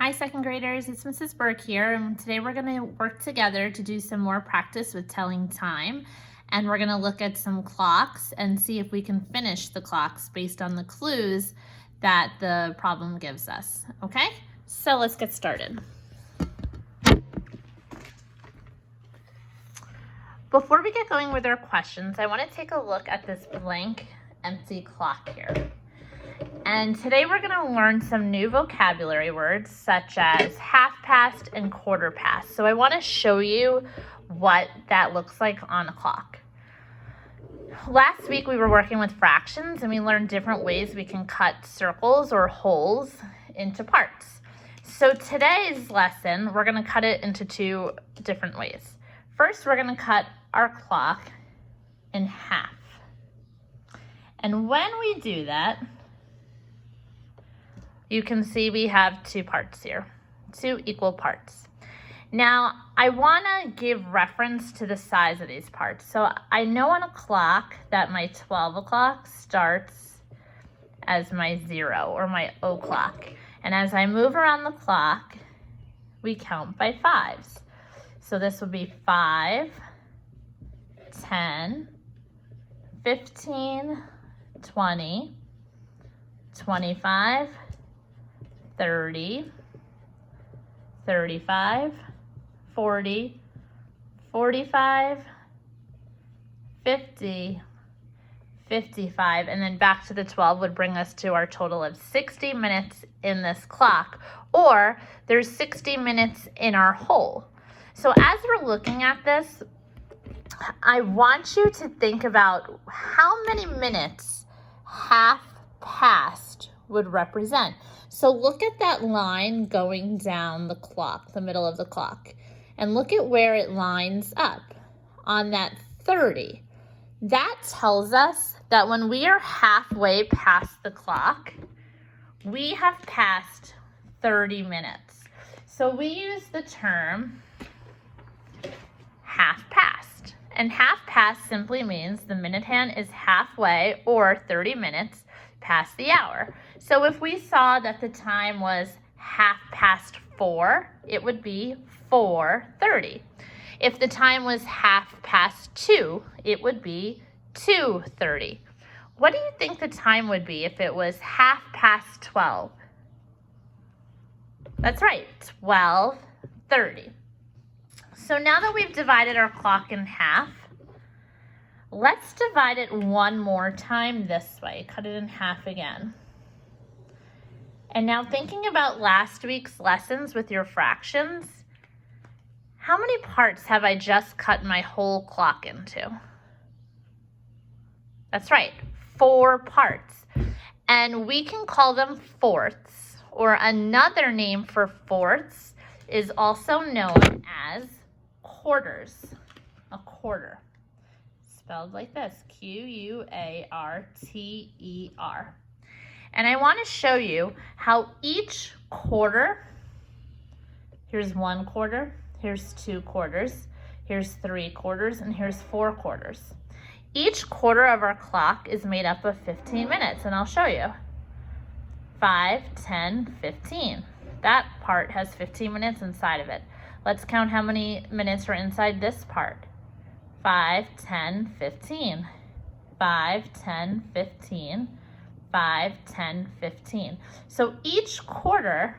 Hi second graders, it's Mrs. Burke here, and today we're going to work together to do some more practice with telling time, and we're going to look at some clocks and see if we can finish the clocks based on the clues that the problem gives us, okay? So let's get started. Before we get going with our questions, I want to take a look at this blank, empty clock here. And today we're going to learn some new vocabulary words such as half past and quarter past. So I want to show you what that looks like on a clock. Last week we were working with fractions and we learned different ways we can cut circles or holes into parts. So today's lesson, we're going to cut it into two different ways. First, we're going to cut our clock in half. And when we do that, you can see we have two parts here, two equal parts. Now, I want to give reference to the size of these parts. So I know on a clock that my 12 o'clock starts as my 0 or my o'clock. And as I move around the clock, we count by fives. So this would be 5, 10, 15, 20, 25, 30, 35, 40, 45, 50, 55, and then back to the 12 would bring us to our total of 60 minutes in this clock, or there's 60 minutes in our whole. So as we're looking at this, I want you to think about how many minutes half past would represent. So look at that line going down the clock, the middle of the clock, and look at where it lines up on that 30. That tells us that when we are halfway past the clock, we have passed 30 minutes. So we use the term half past. And half past simply means the minute hand is halfway or 30 minutes past the hour. So if we saw that the time was 4:30, it would be 4:30. If the time was 2:30, it would be 2:30. What do you think the time would be if it was 12:30? That's right, 12:30. So now that we've divided our clock in half, let's divide it one more time this way. Cut it in half again. And now thinking about last week's lessons with your fractions, how many parts have I just cut my whole clock into? That's right, 4 parts. And we can call them fourths, or another name for fourths is also known as quarters. A quarter. Spelled like this, Q-U-A-R-T-E-R. And I want to show you how each quarter, here's 1 quarter, here's 2 quarters, here's 3 quarters, and here's 4 quarters. Each quarter of our clock is made up of 15 minutes, and I'll show you. 5, 10, 15. That part has 15 minutes inside of it. Let's count how many minutes are inside this part. 5, 10, 15. 5, 10, 15. 5, 10, 15. So each quarter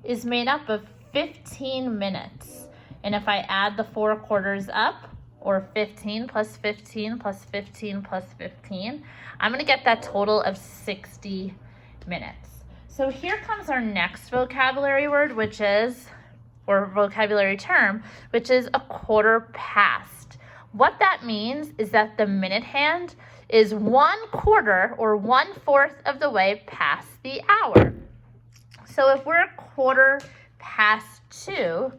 is made up of 15 minutes. And if I add the 4 quarters up, or 15 plus 15 plus 15 plus 15, I'm going to get that total of 60 minutes. So here comes our next vocabulary word, which is, or vocabulary term, which is a quarter past. What that means is that the minute hand is 1/4 or 1/4 of the way past the hour. So if we're 1/4 past 2,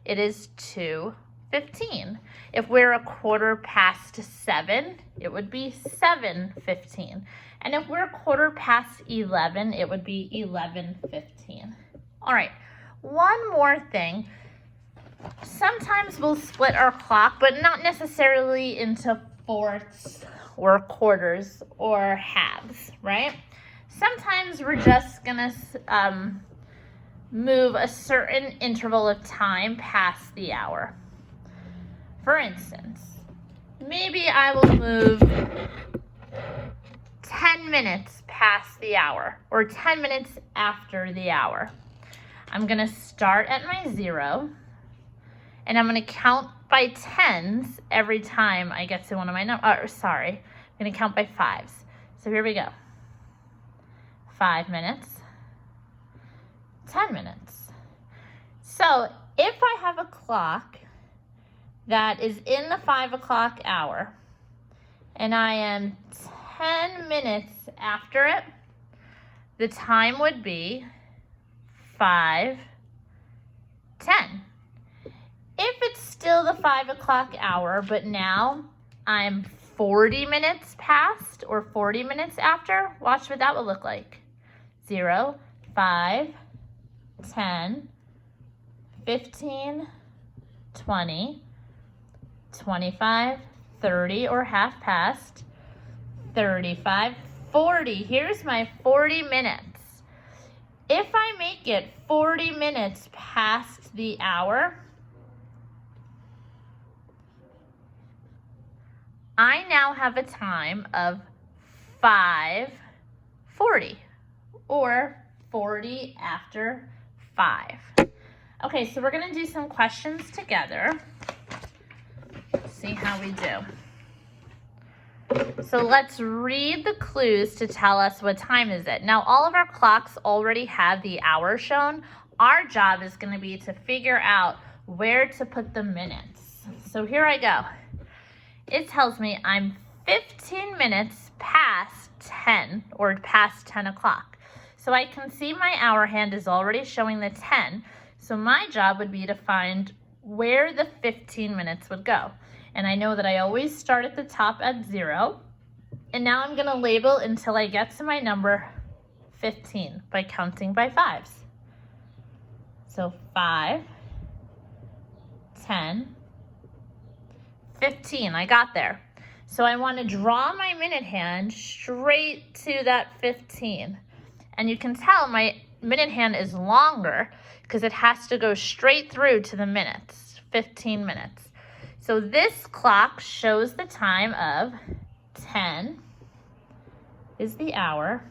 it is 2:15. If we're 1/4 past 7, it would be 7:15. And if we're 1/4 past 11, it would be 11:15. All right, one more thing. Sometimes we'll split our clock, but not necessarily into fourths or quarters or halves, right? Sometimes we're just gonna move a certain interval of time past the hour. For instance, maybe I will move 10 minutes past the hour or 10 minutes after the hour. I'm going to start at my 0 and I'm going to count by 10s every time I get to one of my numbers. I'm going to count by 5s. So here we go. 5 minutes, 10 minutes. So if I have a clock that is in the 5 o'clock hour and I am 10 minutes after it, the time would be 5:10. If it's still the 5 o'clock hour, but now I'm 40 minutes past or 40 minutes after, watch what that will look like. 0, 5, 10, 15, 20, 25, 30 or half past, 35, 40. Here's my 40 minutes. If I make it 40 minutes past the hour, I now have a time of 5:40 or 40 after 5. Okay, so we're gonna do some questions together. See how we do. So let's read the clues to tell us what time is it. Now, all of our clocks already have the hour shown. Our job is going to be to figure out where to put the minutes. So here I go. It tells me I'm 15 minutes past 10 or past 10 o'clock. So I can see my hour hand is already showing the 10. So my job would be to find where the 15 minutes would go. And I know that I always start at the top at 0. And now I'm going to label until I get to my number 15 by counting by 5s. So 5, 10, 15. I got there. So I want to draw my minute hand straight to that 15. And you can tell my minute hand is longer because it has to go straight through to the minutes, 15 minutes. So this clock shows the time of 10 is the hour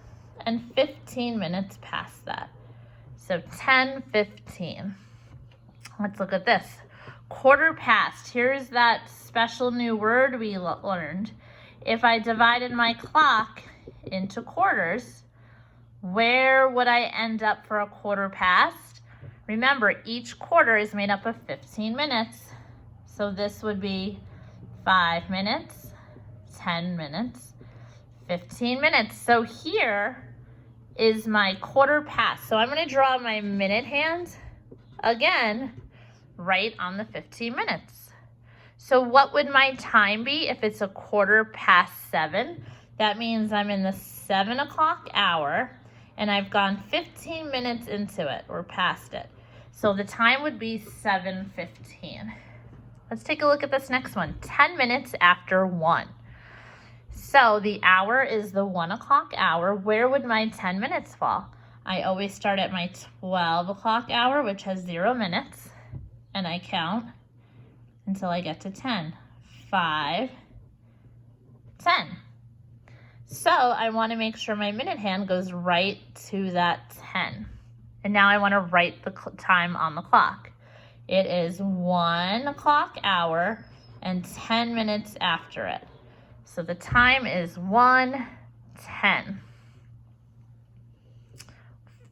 and 15 minutes past that. So 10:15. Let's look at this. Quarter past. Here's that special new word we learned. If I divided my clock into quarters, where would I end up for a quarter past? Remember, each quarter is made up of 15 minutes. So this would be 5 minutes, 10 minutes, 15 minutes. So here is my quarter past. So I'm going to draw my minute hand again right on the 15 minutes. So what would my time be if it's a quarter past 7? That means I'm in the 7 o'clock hour and I've gone 15 minutes into it or past it. So the time would be 7:15. Let's take a look at this next one. 10 minutes after 1. So the hour is the 1 o'clock hour. Where would my 10 minutes fall? I always start at my 12 o'clock hour, which has 0 minutes. And I count until I get to 10. 5, 10. So I want to make sure my minute hand goes right to that 10. And now I want to write the time on the clock. It is 1 o'clock hour and 10 minutes after it. So the time is 1:10.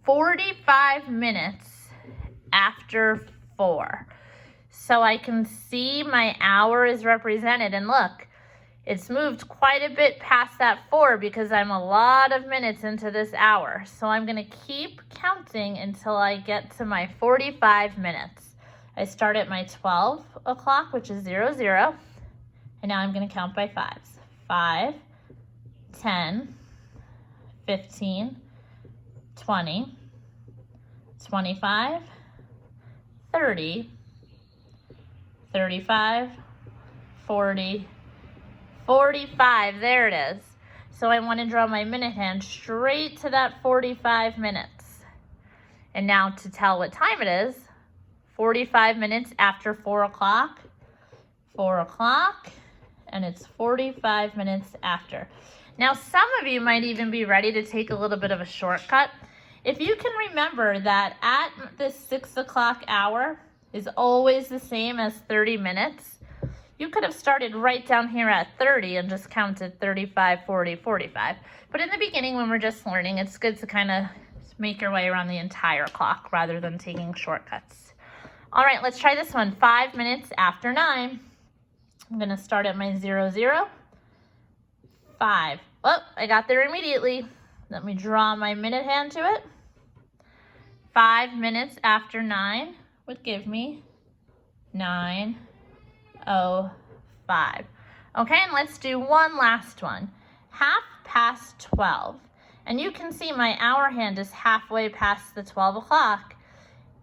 45 minutes after 4. So I can see my hour is represented. And look, it's moved quite a bit past that 4 because I'm a lot of minutes into this hour. So I'm going to keep counting until I get to my 45 minutes. I start at my 12 o'clock, which is 0, 0. And now I'm going to count by 5s. 5, 10, 15, 20, 25, 30, 35, 40, 45. There it is. So I want to draw my minute hand straight to that 45 minutes. And now to tell what time it is, 45 minutes after 4 o'clock, 4 o'clock, and it's 45 minutes after. Now, some of you might even be ready to take a little bit of a shortcut. If you can remember that at this 6 o'clock hour is always the same as 30 minutes, you could have started right down here at 30 and just counted 35, 40, 45. But in the beginning, when we're just learning, it's good to kind of make your way around the entire clock rather than taking shortcuts. All right, let's try this one. 5 minutes after 9. I'm gonna start at my 0, 0. 5. Oh, I got there immediately. Let me draw my minute hand to it. 5 minutes after 9 would give me 9:05. Okay, and let's do one last one. 12:30. And you can see my hour hand is halfway past the 12 o'clock.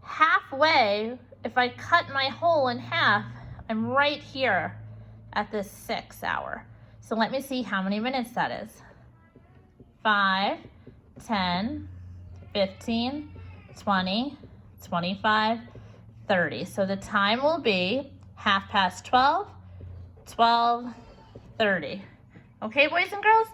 Halfway, if I cut my hole in half, I'm right here at this 6 hour. So let me see how many minutes that is. 5, 10, 15, 20, 25, 30. So the time will be 12:30, 12:30. Okay, boys and girls?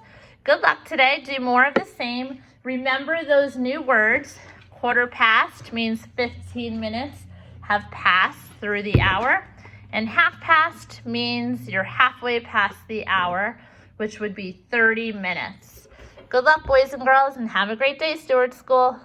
Good luck today. Do more of the same. Remember those new words. Quarter past means 15 minutes have passed through the hour. And half past means you're halfway past the hour, which would be 30 minutes. Good luck, boys and girls, and have a great day, Stewart School.